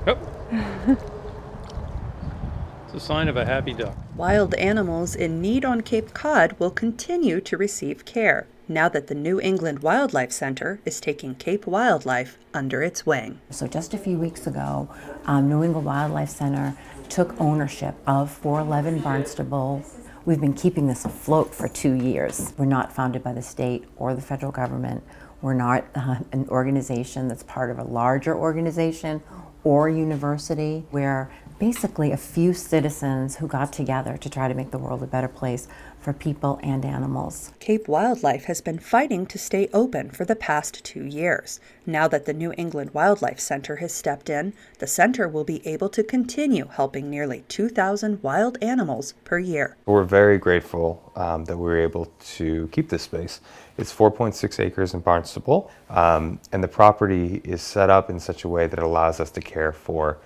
Yep. It's a sign of a happy duck. Wild animals in need on Cape Cod will continue to receive care now that the New England Wildlife Center is taking Cape Wildlife under its wing. So just a few weeks ago, New England Wildlife Center took ownership of 411 Barnstable. We've been keeping this afloat for 2 years. We're not funded by the state or the federal government. We're not an organization that's part of a larger organization or university. We're basically a few citizens who got together to try to make the world a better place for people and animals. Cape Wildlife has been fighting to stay open for the past 2 years. Now that the New England Wildlife Center has stepped in, the center will be able to continue helping nearly 2,000 wild animals per year. We're very grateful that we were able to keep this space. It's 4.6 acres in Barnstable, and the property is set up in such a way that it allows us to care for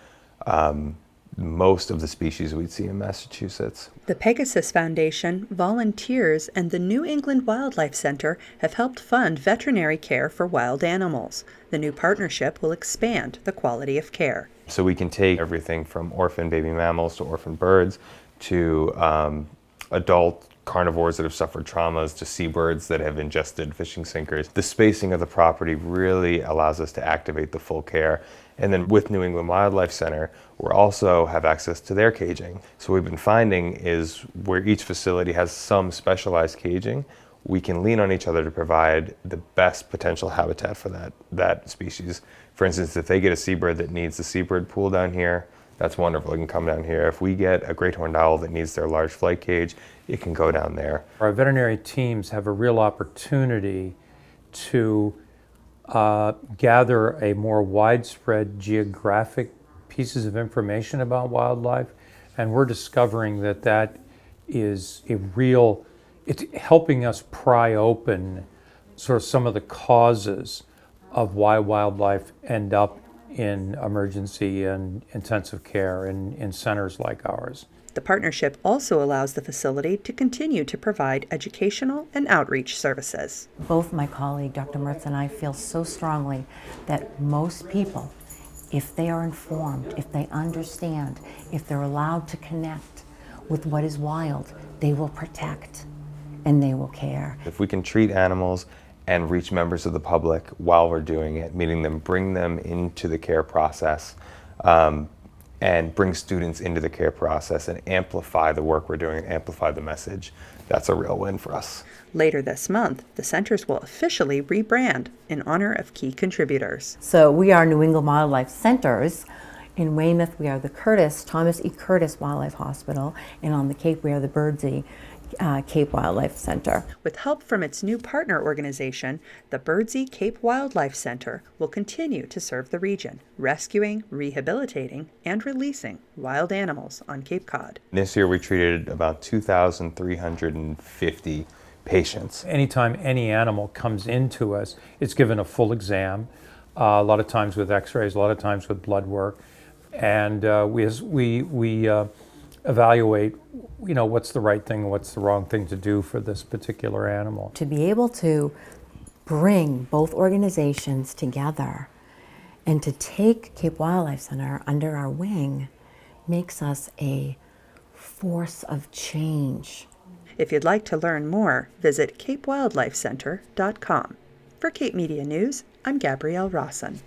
most of the species we'd see in Massachusetts. The Pegasus Foundation, volunteers, and the New England Wildlife Center have helped fund veterinary care for wild animals. The new partnership will expand the quality of care. So we can take everything from orphan baby mammals to orphan birds to adult carnivores that have suffered traumas to seabirds that have ingested fishing sinkers. The spacing of the property really allows us to activate the full care. And then with New England Wildlife Center, we also have access to their caging. So what we've been finding is where each facility has some specialized caging, we can lean on each other to provide the best potential habitat for that species. For instance, if they get a seabird that needs the seabird pool down here, that's wonderful, it can come down here. If we get a great horned owl that needs their large flight cage, it can go down there. Our veterinary teams have a real opportunity to gather a more widespread geographic pieces of information about wildlife, and we're discovering that that is it's helping us pry open sort of some of the causes of why wildlife end up in emergency and intensive care in centers like ours. The partnership also allows the facility to continue to provide educational and outreach services. Both my colleague, Dr. Mertz, and I feel so strongly that most people, if they are informed, if they understand, if they're allowed to connect with what is wild, they will protect and they will care. If we can treat animals and reach members of the public while we're doing it, meaning them, bring them into the care process, and bring students into the care process and amplify the work we're doing, amplify the message, that's a real win for us. Later this month, the centers will officially rebrand in honor of key contributors. So we are New England Wildlife Centers. In Weymouth, we are the Thomas E. Curtis Wildlife Hospital, and on the Cape, we are the Birdsey Cape Wildlife Center. With help from its new partner organization, the Birdsey Cape Wildlife Center will continue to serve the region, rescuing, rehabilitating, and releasing wild animals on Cape Cod. This year we treated about 2,350 patients. Anytime any animal comes into us, it's given a full exam, a lot of times with x-rays, a lot of times with blood work, and we evaluate, what's the right thing and what's the wrong thing to do for this particular animal. To be able to bring both organizations together and to take Cape Wildlife Center under our wing makes us a force of change. If you'd like to learn more, visit capewildlifecenter.com. For Cape Media News, I'm Gabrielle Rawson.